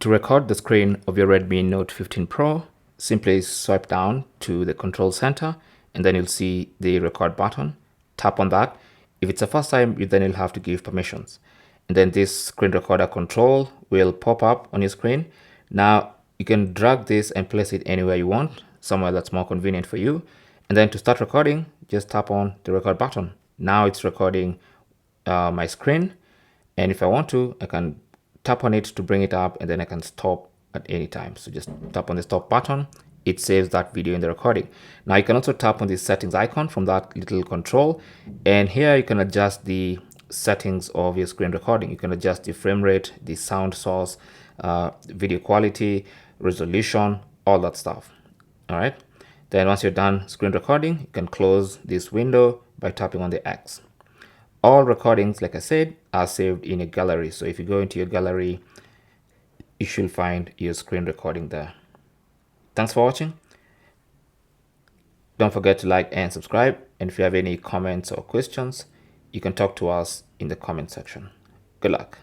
To record the screen of your Redmi Note 15 Pro, simply swipe down to the control center and then you'll see the record button. Tap on that. If it's the first time, then you'll have to give permissions. And then this screen recorder control will pop up on your screen. Now you can drag this and place it anywhere you want, somewhere that's more convenient for you. And then to start recording, just tap on the record button. Now it's recording my screen. And if I want to, I can tap on it to bring it up and then I can stop at any time. So just tap on the stop button. It saves that video in the recording. Now you can also tap on the settings icon from that little control. And here you can adjust the settings of your screen recording. You can adjust the frame rate, the sound source, video quality, resolution, all that stuff. All right. Then once you're done screen recording, you can close this window by tapping on the X. All recordings, like I said, are saved in a gallery. So if you go into your gallery, you should find your screen recording there. Thanks for watching. Don't forget to like and subscribe. And if you have any comments or questions, you can talk to us in the comment section. Good luck.